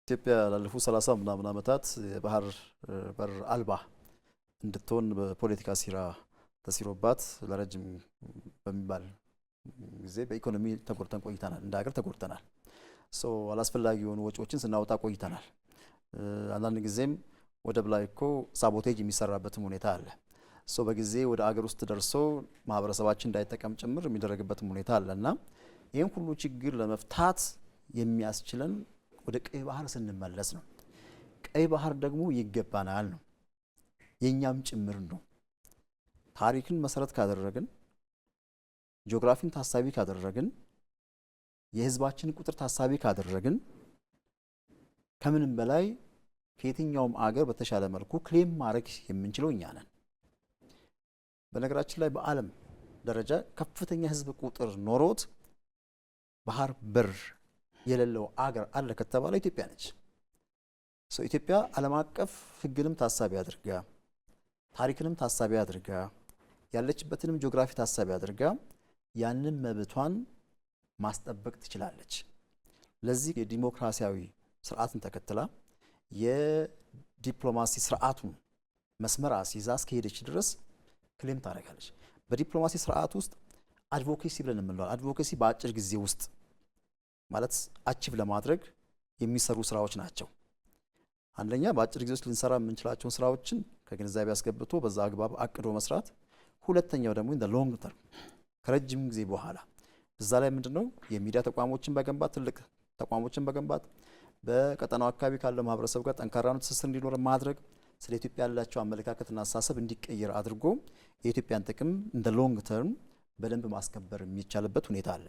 ኢትዮጵያ ላለፉት 30 ምናምን ዓመታት የባህር በር አልባ እንድትሆን በፖለቲካ ሲራ ተሲሮባት ለረጅም በሚባል ጊዜ በኢኮኖሚ ተጎድተን ቆይተናል። እንደ ሀገር ተጎድተናል። አላስፈላጊ የሆኑ ወጪዎችን ስናወጣ ቆይተናል። አንዳንድ ጊዜም ወደብ ላይ እኮ ሳቦቴጅ የሚሰራበትም ሁኔታ አለ። በጊዜ ወደ አገር ውስጥ ደርሶ ማህበረሰባችን እንዳይጠቀም ጭምር የሚደረግበትም ሁኔታ አለና ይህን ሁሉ ችግር ለመፍታት የሚያስችለን ወደ ቀይ ባህር ስንመለስ ነው። ቀይ ባህር ደግሞ ይገባናል ነው፣ የኛም ጭምር ነው። ታሪክን መሰረት ካደረግን፣ ጂኦግራፊን ታሳቢ ካደረግን፣ የህዝባችን ቁጥር ታሳቢ ካደረግን ከምንም በላይ ከየትኛውም አገር በተሻለ መልኩ ክሌም ማድረግ የምንችለው እኛ ነን። በነገራችን ላይ በዓለም ደረጃ ከፍተኛ ህዝብ ቁጥር ኖሮት ባህር በር የሌለው አገር አለ ከተባለ ኢትዮጵያ ነች። ኢትዮጵያ ዓለም አቀፍ ህግንም ታሳቢ አድርጋ ታሪክንም ታሳቢ አድርጋ ያለችበትንም ጂኦግራፊ ታሳቢ አድርጋ ያንን መብቷን ማስጠበቅ ትችላለች። ለዚህ የዲሞክራሲያዊ ስርዓትን ተከትላ የዲፕሎማሲ ስርዓቱን መስመር አስይዛ እስከሄደች ድረስ ክሌም ታደርጋለች። በዲፕሎማሲ ስርዓት ውስጥ አድቮኬሲ ብለን የምንለው አድቮኬሲ በአጭር ጊዜ ውስጥ ማለት አቺቭ ለማድረግ የሚሰሩ ስራዎች ናቸው። አንደኛ በአጭር ጊዜ ውስጥ ልንሰራ የምንችላቸውን ስራዎችን ከግንዛቤ አስገብቶ በዛ አግባብ አቅዶ መስራት። ሁለተኛው ደግሞ ኢን ዘ ሎንግ ተርም ከረጅም ጊዜ በኋላ እዛ ላይ ምንድነው የሚዲያ ተቋሞችን በገንባት ትልቅ ተቋሞችን በገንባት በቀጠናው አካባቢ ካለው ማህበረሰብ ጋር ጠንካራ ትስስር እንዲኖር ማድረግ፣ ስለ ኢትዮጵያ ያላቸው አመለካከትና አስተሳሰብ እንዲቀየር አድርጎ የኢትዮጵያን ጥቅም ኢን ዘ ሎንግ ተርም በደንብ ማስከበር የሚቻልበት ሁኔታ አለ።